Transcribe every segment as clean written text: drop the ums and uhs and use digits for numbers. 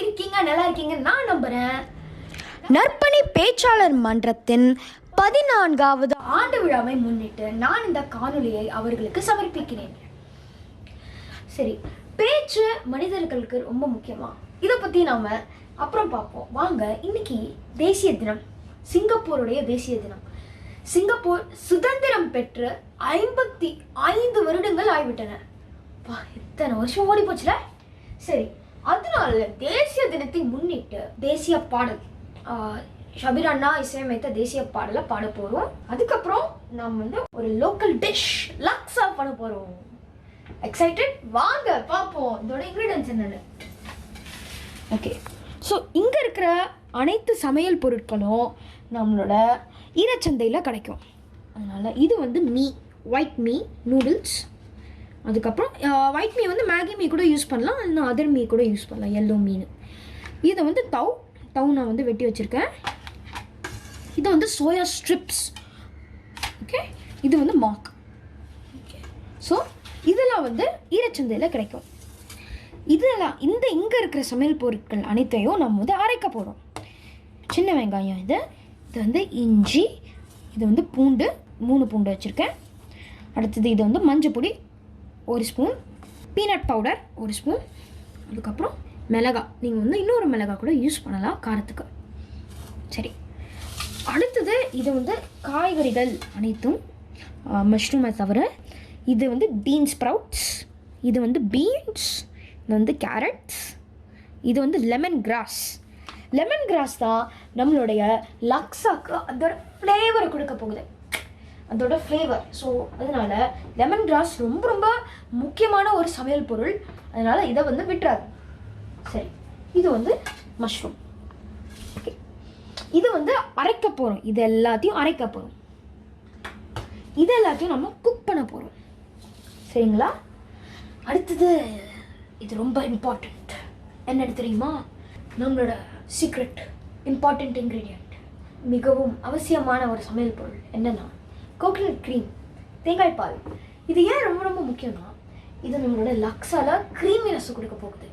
இருக்கீங்க? நல்லா இருக்கீங்க நான் நம்புறேன். நற்பணி பேச்சாளர் மன்றத்தின் 14வது ஆண்டு விழாவை முன்னிட்டு நான் இந்த காணொலியை அவர்களுக்கு சமர்ப்பிக்கிறேன். சரி, பேச்சு மனிதர்களுக்கு ரொம்ப முக்கியமா? இதை பத்தி நாம அப்புறம் பார்ப்போம். வாங்க, இன்னைக்கு தேசிய தினம், சிங்கப்பூருடைய தேசிய தினம். சிங்கப்பூர் சுதந்திரம் பெற்று 55 வருடங்கள் ஆகிவிட்டன. இத்தனை வருஷம் ஓடி போச்சுல. சரி, அதனால தேசிய தினத்தை முன்னிட்டு தேசிய பாடல் ஷபீர் அண்ணா இசையமைத்த தேசிய பாடலை பாட போறோம். அதுக்கப்புறம் நாம் ஒரு லோக்கல் டிஷ் லக்ஸா பண்ண போறோம். எக்ஸைட்டட்? வாங்க பார்ப்போம் இதோட இன்கிரீடியன்ஸ் என்னன்னு. ஓகே, ஸோ இங்கே இருக்கிற அனைத்து சமையல் பொருட்களும் நம்மளோட ஈரச்சந்தையில் கிடைக்கும். அதனால் இது ஒயிட் மீ நூடுல்ஸ். அதுக்கப்புறம் ஒயிட் மீ மேகி மீ கூட யூஸ் பண்ணலாம், இல்லைன்னா அதர் மீ கூட யூஸ் பண்ணலாம், எல்லோ மீன். இதை தவு நான் வெட்டி வச்சுருக்கேன். இது சோயா ஸ்ட்ரிப்ஸ். ஓகே, இது மாக். ஓகே, ஸோ இதெல்லாம் ஈரச்சந்தையில் கிடைக்கும். இதெல்லாம் இங்கே இருக்கிற சமையல் பொருட்கள் அனைத்தையும் நம்ம அரைக்க போகிறோம். சின்ன வெங்காயம், இது இஞ்சி, இது பூண்டு, 3 பூண்டு வச்சுருக்கேன். அடுத்தது இது மஞ்சள் பொடி 1 ஸ்பூன், பீனட் பவுடர் 1 ஸ்பூன், அதுக்கப்புறம் மிளகாய். நீங்கள் இன்னொரு மிளகாய் கூட யூஸ் பண்ணலாம் காரத்துக்கு. சரி, அடுத்தது இது காய்கறிகள் அனைத்தும் மஷ்ரூமை தவிர. இது பீன்ஸ் ஸ்ப்ரவுட்ஸ், இது பீன்ஸ், இது கேரட்ஸ், இது லெமன் கிராஸ். லெமன் கிராஸ் தான் நம்மளுடைய லக்ஸாக்கு அதோட ஃப்ளேவரை கொடுக்க போகுது, அதோட ஃப்ளேவர். ஸோ அதனால் லெமன் கிராஸ் ரொம்ப ரொம்ப முக்கியமான ஒரு சமையல் பொருள். அதனால் இதை விட்டுறாது. சரி, இது மஷ்ரூம். ஓகே, இது அரைக்க போகிறோம். இது எல்லாத்தையும் அரைக்க போகிறோம். இது எல்லாத்தையும் நம்ம குக் பண்ண போகிறோம். சரிங்களா? அடுத்தது இது ரொம்ப இம்பார்ட்டண்ட். என்னன்னு தெரியுமா? நம்மளோட சீக்ரெட் இம்பார்ட்டண்ட் இன்க்ரீடியண்ட், மிகவும் அவசியமான ஒரு சமையல் பொருள் என்னன்னா கோகனட் க்ரீம், தேங்காய் பால். இது ஏன் ரொம்ப ரொம்ப முக்கியம்னா, இது நம்மளோட லக்ஸால க்ரீமினஸ் கொடுக்க போகுது.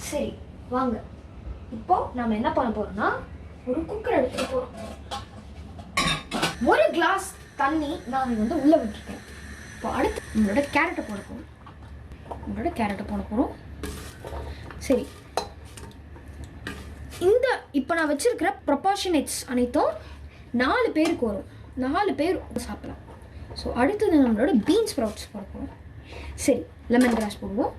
சரி, வாங்க இப்போ நம்ம என்ன பண்ண போறோம்னா, ஒரு குக்கர் எடுத்துட்டு போறோம். 1 கிளாஸ் தண்ணி நான் உள்ள விட்டுருக்கேன். இப்போ அடுத்து நம்மளோட கேரட்டை போட போறோம். சரி, இப்போ நான் வச்சிருக்கிற ப்ரொபோர்ஷனேட்ஸ் அனைத்தும் 4 பேருக்கு வரும். 4 பேர் சாப்பிடலாம். ஸோ அடுத்தது நம்மளோட பீன்ஸ் ஸ்ப்ரவுட்ஸ் போட போகிறோம். சரி, லெமன் கிராஸ் போடுவோம்.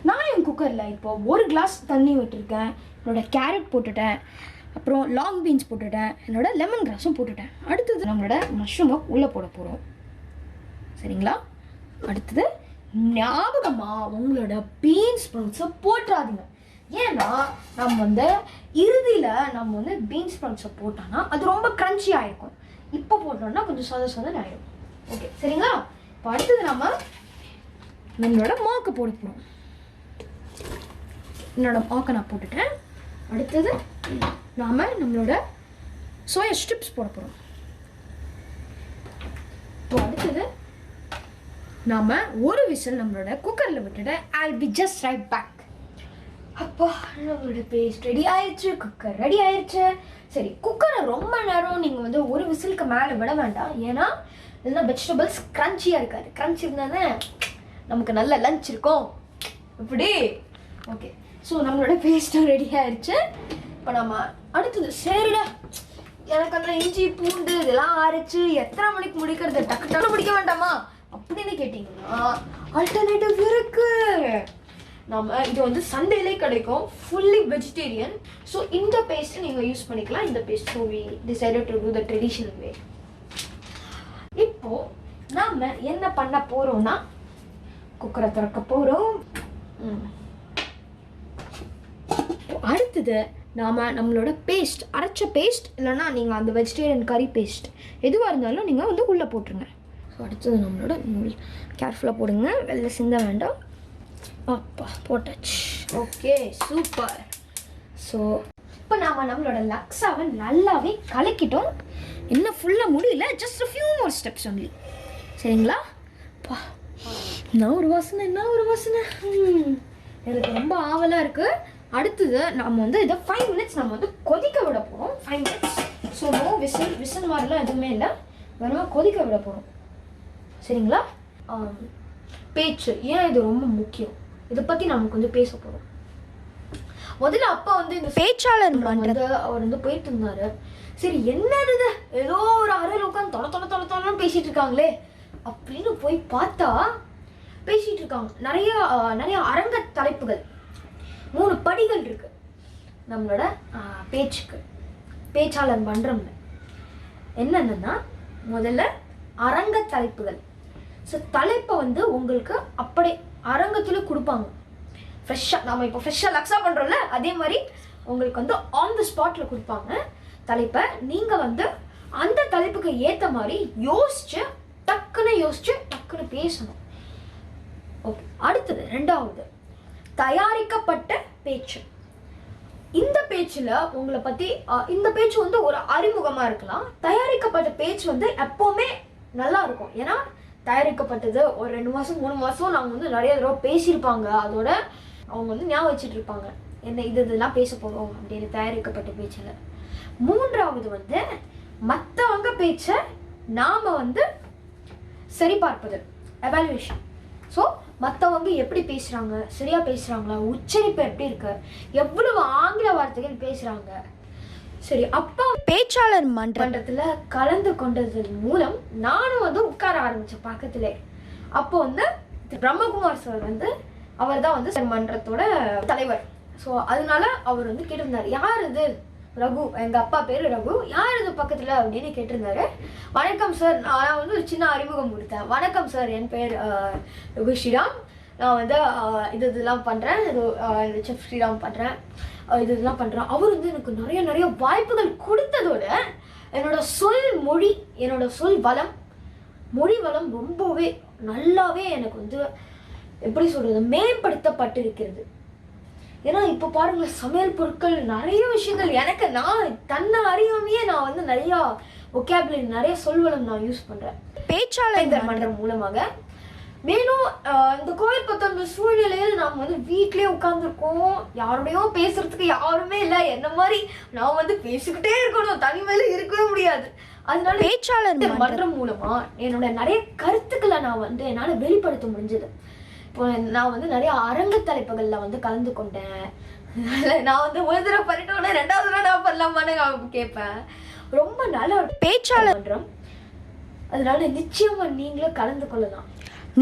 நான் என் குக்கரில் இப்போ 1 கிளாஸ் தண்ணி விட்டுருக்கேன். என்னோட கேரட் போட்டுட்டேன், அப்புறம் லாங் பீன்ஸ் போட்டுட்டேன், என்னோட லெமன் கிராஸும் போட்டுட்டேன். அடுத்தது நம்மளோட மஷ்ரூமை உள்ளே போட போகிறோம். சரிங்களா? அடுத்தது ஞாபகமாக உங்களோட பீன்ஸ் ஸ்ப்ரவுட்ஸை போட்டுறாதீங்க. ஏன்னா நம்ம இறுதியில் நம்ம பீன்ஸ் ஸ்ப்ரவுட்ஸை போட்டோன்னா அது ரொம்ப க்ரன்ச்சியாக இருக்கும். இப்போ போட்டோம்னா கொஞ்சம் சொதன்னு ஆகிடும். ஓகே, சரிங்களா? இப்போ அடுத்தது நம்மளோட மாக்கை போட போகிறோம். என்னோட மாக்கை நான் போட்டுட்டேன். அடுத்தது நம்மளோட சோயா ஸ்ட்ரிப்ஸ் போட போகிறோம். இப்போ அடுத்தது ஒரு விசில் நம்மளோட குக்கரில் விட்டுட்டு I'll be just right back. அப்பா, நம்மளோட பேஸ்ட் ரெடி ஆயிடுச்சு, குக்கர் ரெடி ஆயிடுச்சு. சரி, குக்கரை ரொம்ப நேரம் நீங்கள் 1 விசிலுக்கு மேலே விட வேண்டாம். ஏன்னா இல்லைன்னா வெஜிடபிள்ஸ் க்ரன்ச்சியாக இருக்காது. க்ரன்ச் இருந்தால் தான் நமக்கு நல்ல லஞ்ச் இருக்கும். இப்படி. ஓகே, ஸோ நம்மளோட பேஸ்ட்டும் ரெடி ஆயிடுச்சு. இப்போ நம்ம அடுத்தது சரிடா, எனக்கு அந்த இஞ்சி பூண்டு இதெல்லாம் அரைச்சு எத்தனை மணிக்கு முடிக்கிறது, டக்கு முடிக்க வேண்டாமா அப்படின்னு கேட்டிங்கன்னா ஆல்டர்னேட்டிவ் இருக்கு. நம்ம இது சண்டேலே கிடைக்கும், ஃபுல்லி வெஜிடேரியன். ஸோ இந்த பேஸ்ட்டை நீங்கள் யூஸ் பண்ணிக்கலாம். இந்த paste, so we decided to do the traditional way. இப்போ நாம் என்ன பண்ண போகிறோம்னா, குக்கரை திறக்க போகிறோம். அடுத்தது நம்மளோட பேஸ்ட், அரைச்ச பேஸ்ட், இல்லைன்னா நீங்கள் அந்த வெஜிடேரியன் கறி பேஸ்ட் எதுவாக இருந்தாலும் நீங்கள் உள்ளே போட்டுருங்க. ஸோ அடுத்தது நம்மளோட நூல் கேர்ஃபுல்லாக போடுங்க, வெளில சிந்த வேண்டாம். அப்பா, போட்டாச்சு. Okay, super. ஸோ இப்போ நம்மளோட லக்ஸாவை நல்லாவே கலக்கிட்டோம். இன்னும் ஃபுல்லாக முடியல, just a few more steps only. சரிங்களா? பா, என்ன ஒரு வாசனை. எனக்கு ரொம்ப ஆவலாக இருக்குது. அடுத்தது நம்ம வந்து இதை 5 minutes நம்ம வந்து கொதிக்க விட போகிறோம். 5 minutes. ஸோ நோ விசில் மாதிரிலாம் எதுவுமே இல்லை, வெறும் கொதிக்க விட போகிறோம். சரிங்களா? பேச்சு ஏன் இது ரொம்ப முக்கியம், இதை பற்றி நம்ம கொஞ்சம் பேச போகிறோம். முதல்ல அப்பா வந்து இந்த பேச்சாளர் வந்து அவர் வந்து போயிட்டு இருந்தாரு. சரி என்னது இது, ஏதோ ஒரு அறையில் உட்காந்து தொலை பேசிட்டு இருக்காங்களே அப்படின்னு போய் பார்த்தா பேசிட்டு இருக்காங்க. நிறைய அரங்க தலைப்புகள், 3 படிகள் இருக்கு நம்மளோட பேச்சுக்கு, பேச்சாளர் மன்றம்ல. என்னன்னா முதல்ல அரங்க தலைப்புகள். ஸோ தலைப்பை வந்து உங்களுக்கு அப்படி அரங்கத்தில் கொடுப்பாங்க. ஃப்ரெஷ்ஷாக நம்ம இப்போ ஃப்ரெஷ்ஷாக லக்ஸா பண்ணுறோம்ல, அதே மாதிரி உங்களுக்கு வந்து ஆன் த ஸ்பாட்டில் கொடுப்பாங்க தலைப்பை. நீங்கள் வந்து அந்த தலைப்புக்கு ஏற்ற மாதிரி டக்குன்னு பேசணும். ஓகே. அடுத்தது 2வது தயாரிக்கப்பட்ட பேச்சு. இந்த பேச்சில் உங்களை பற்றி இந்த பேச்சு வந்து ஒரு அறிமுகமாக இருக்கலாம். தயாரிக்கப்பட்ட பேச்சு வந்து எப்போவுமே நல்லா இருக்கும். ஏன்னா தயாரிக்கப்பட்டது ஒரு 2 மாதம் 3 மாதம் நாங்கள் வந்து நிறைய தடவை பேசியிருப்பாங்க. அதோட அவங்க வந்து ஞாபகம் வச்சுட்டு இருப்பாங்க என்ன இதெல்லாம் பேச போகிறோம் அப்படின்னு தயாரிக்கப்பட்ட பேச்சில். 3வது வந்து மற்றவங்க பேச்சை நாம் வந்து சரி பார்ப்பது, எவாலுவேஷன். ஸோ மற்றவங்க எப்படி பேசுகிறாங்க, சரியாக பேசுகிறாங்களா, உச்சரிப்பு எப்படி இருக்கு, எவ்வளவு ஆங்கில வார்த்தைகள் பேசுகிறாங்க. சரி, அப்பா பேச்சாளர் மன்றத்தில் கலந்து கொண்டதன் மூலம் நானும் வந்து உட்கார ஆரம்பித்தேன் பக்கத்துல. அப்போ வந்து பிரம்மகுமார் சார் வந்து அவர் தான் வந்து மன்றத்தோட தலைவர். ஸோ அதனால அவர் வந்து கேட்டிருந்தார், யார் இது ரகு, எங்கள் அப்பா பேர் ரகு, யார் இது பக்கத்தில் அப்படின்னு கேட்டிருந்தாரு. வணக்கம் சார், நான் வந்து ஒரு சின்ன அறிமுகம் கொடுத்தேன். வணக்கம் சார், என் பேர் ரகு ஸ்ரீராம், நான் வந்து இதெல்லாம் பண்ணுறேன், செஃப் ஸ்ரீராம் பண்ணுறேன், இதெல்லாம் பண்ணுறேன். அவர் வந்து எனக்கு நிறைய வாய்ப்புகள் கொடுத்ததோட என்னோட சொல் வளம், மொழி வளம் ரொம்பவே நல்லாவே எனக்கு வந்து எப்படி சொல்கிறது மேம்படுத்தப்பட்டிருக்கிறது. ஏன்னா இப்போ பாருங்களேன், சமையல் பொருட்கள் நிறைய விஷயங்கள் எனக்கு நான் தன்னை அறியாமையே நான் வந்து நிறையா ஒகேபுலரி, நிறைய சொல்வளம் நான் யூஸ் பண்ணுறேன் பேச்சாளர் மன்றம் மூலமாக. மேலும் இந்த கோவில் பத்தொன்பது சூழ்நிலையில் நாம் வந்து வீட்லேயே உட்காந்துருக்கோம், யாரோடையும் பேசுறதுக்கு யாருமே இல்லை. என்ன மாதிரி நான் வந்து பேசிக்கிட்டே இருக்கணும், தனிமையில இருக்கவே முடியாது. அதனால பேச்சாளர் மன்றம் மூலமா என்னோட நிறைய கருத்துக்களை நான் வந்து என்னால் வெளிப்படுத்த முடிஞ்சது. இப்போ நான் வந்து நிறைய அரங்க தலைப்புகளில் வந்து கலந்து கொண்டேன். நான் வந்து ஒரு தடவை பண்ணிட்டோன்னே 2வது தடவை நான் பண்ணலாமான்னு நான் கேட்பேன். ரொம்ப நல்ல ஒரு பேச்சாளர் மன்றம், அதனால நிச்சயமா நீங்களும் கலந்து கொள்ளலாம்.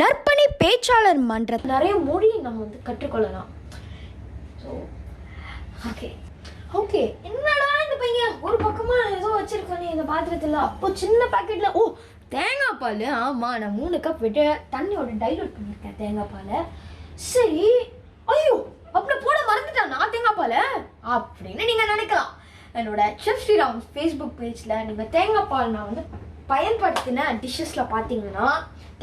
நற்பணி பேச்சாளர் மன்றத்தில் நிறைய மொழி நம்ம வந்து கற்றுக்கொள்ளலாம். ஸோ ஓகே என்னடா இந்த பையன் ஒரு பக்கமா ஏதோ வச்சிருக்கோம் இந்த பாத்திரத்தில். அப்போ சின்ன பாக்கெட்ல தேங்காய் பால். ஆமாம், நான் 3 கப் விட்டு தண்ணியோட டைலூட் பண்ணியிருக்கேன் தேங்காய் பாலை. சரி, ஐயோ அப்படி போட மறந்துட்டேன் நான் தேங்காய் பாலை அப்படின்னு நீங்கள் நினைக்கலாம். என்னோட செஃப் ஸ்ரீராம் ஃபேஸ்புக் பேஜில் நீங்கள் தேங்காய் பால் நான் வந்து பயன்படுத்தின டிஷ்ஷஸில் பார்த்தீங்கன்னா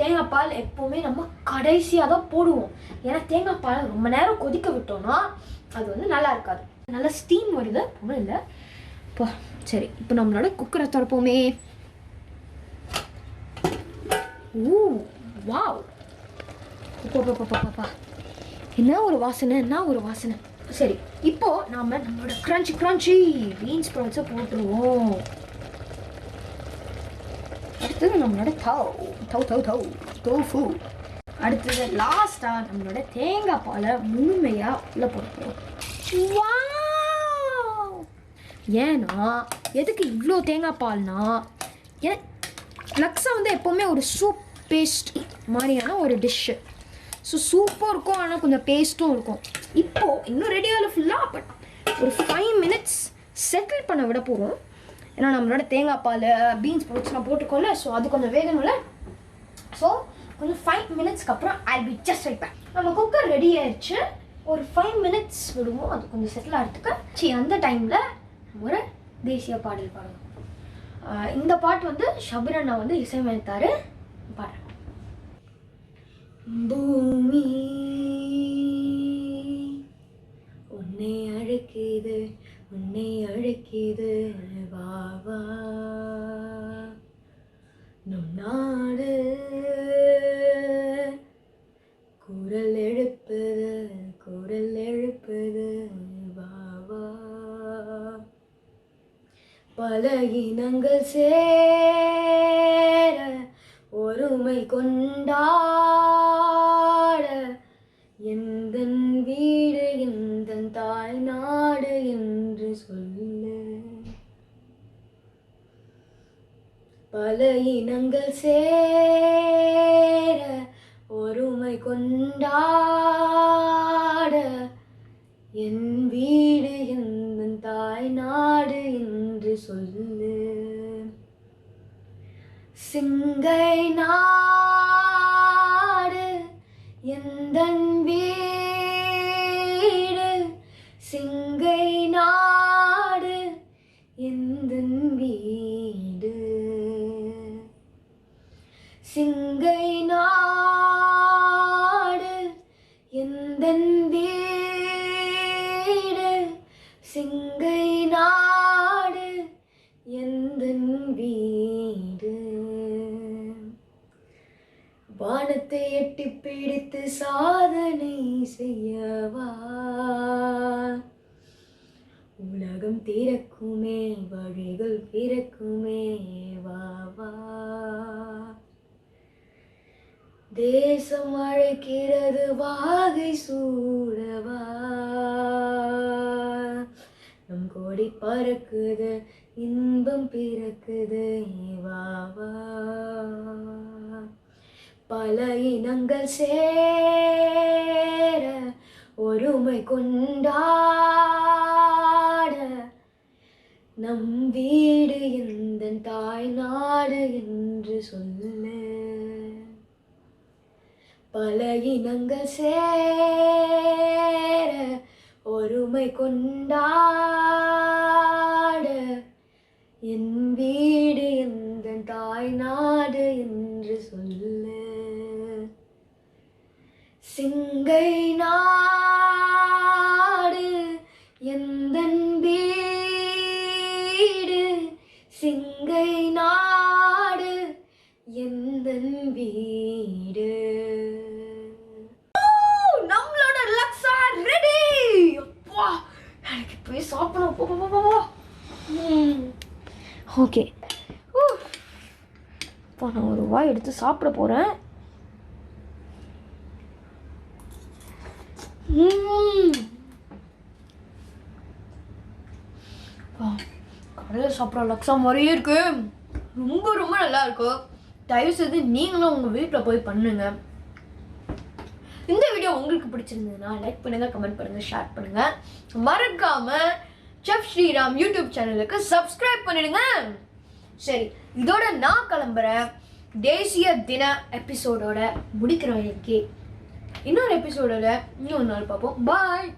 தேங்காய் பால் எப்போவுமே நம்ம கடைசியாக தான் போடுவோம். ஏன்னா தேங்காய் பாலை ரொம்ப நேரம் கொதிக்க விட்டோம்னா அது வந்து நல்லா இருக்காது. நல்லா ஸ்டீம் வருது ஒன்றும் இல்லை. இப்போ சரி, இப்போ நம்மளோட குக்கரை திறப்போமே. வாவ், என்ன ஒரு வாசனை. சரி, இப்போ நாம நம்மளோட கிரன்ச்சி பீன்ஸ் ப்ராட்ஸை போட்டுருவோம். அடுத்தது நம்மளோட தோஃபு. அடுத்தது லாஸ்டா நம்மளோட தேங்காய் பாலை முழுமையா உள்ள போட்டுருவோம். ஏன்னா எதுக்கு இவ்வளோ தேங்காய் பால்னா, ஏன் லக்ஸா வந்து எப்போவுமே ஒரு சூப் பேஸ்ட் மாதிரியான ஒரு டிஷ்ஷு. ஸோ சூப்பும் இருக்கும், ஆனால் கொஞ்சம் பேஸ்ட்டும் இருக்கும். இப்போது இன்னும் ரெடியாகல ஃபுல்லாக, பட் ஒரு 5 minutes செட்டில் பண்ண விட போகிறோம். ஏன்னா நம்மளோட தேங்காய் பால் பீன்ஸ் ப்ரோட்ஸ்லாம் போட்டுக்கோல, ஸோ அது கொஞ்சம் வேகணும்ல. ஸோ கொஞ்சம் 5 minutesக்கு அப்புறம் I be just right back. நம்ம குக்கர் ரெடி ஆயிடுச்சு. ஒரு 5 minutes விடுவோம் அது கொஞ்சம் செட்டில் ஆகிறதுக்கு. அந்த டைமில் ஒரு தேசிய பாடல் பாடணும். இந்த பாட்டு வந்து ஷபிரண்ணா வந்து இசையமைத்தாரு. பாடுறேன். பூமி உன்னை அழைக்குது வா வா, நம் நாடு குரல் எழுப்புது பல இனங்கள் சேர ஒருமை கொண்டாட எந்தன் வீடு எந்தன் தாய் நாடு என்று சொல்லு. பல இனங்கள் சேர ஒருமை கொண்டாட என் வீடு எந்தன் தாய் நாடு என்று சொல்லு. சிங்கை நாடு எந்தன் வீடு, சிங்கை நாடு எந்தன் வீடு. சிங்கை நாடு எந்தன் வீடு, சிங்கை நாடு எந்தன் வீடு. வானத்தை எட்டி பிடித்து சாதனை செய்யவா, உலகம் திறக்குமே வழிகள் பிறக்குமே வா வா. தேசம் அழைக்கிறது வாகை சூடவா, நம் கொடி பறக்குது இன்பம் பிறக்குது வா வா. பல இனங்கள் சேர ஒருமை கொண்டாட நம் வீடு எந்தன் தாய் நாடு என்று சொல்லு. பல இனங்கள் சேர ஒருமை கொண்டாட என் வீடு எந்தன் தாய் நாடு என்று சொல்லு. சிங்கை நாடு எந்தன் வீடு, சிங்கை நாடு எந்தன் வீடு. நம்மளோட லக்ஸா ரெடி. அப்பா எனக்கு போய் சாப்பிடணும். ஓகே, இப்போ நான் ஒரு வாய் எடுத்து சாப்பிட போகிறேன். கடையில் சாப்பிட்ற லக்ஸா மாதிரியே இருக்கு. ரொம்ப ரொம்ப நல்லா இருக்கு. தயவுசெய்து நீங்களும் உங்கள் வீட்டில் போய் பண்ணுங்க. இந்த வீடியோ உங்களுக்கு பிடிச்சிருந்ததுன்னா லைக் பண்ணுங்கள், கமெண்ட் பண்ணுங்கள், ஷேர் பண்ணுங்கள். மறக்காமல் செஃப் ஸ்ரீராம் யூடியூப் சேனலுக்கு சப்ஸ்கிரைப் பண்ணிடுங்க. சரி, இதோட நான் கிளம்புறேன். தேசிய தின எபிசோடோட முடிக்கிறோம். இன்னைக்கு இன்னொரு எபிசோடோட இன்னொரு நாள் பார்ப்போம். பாய்.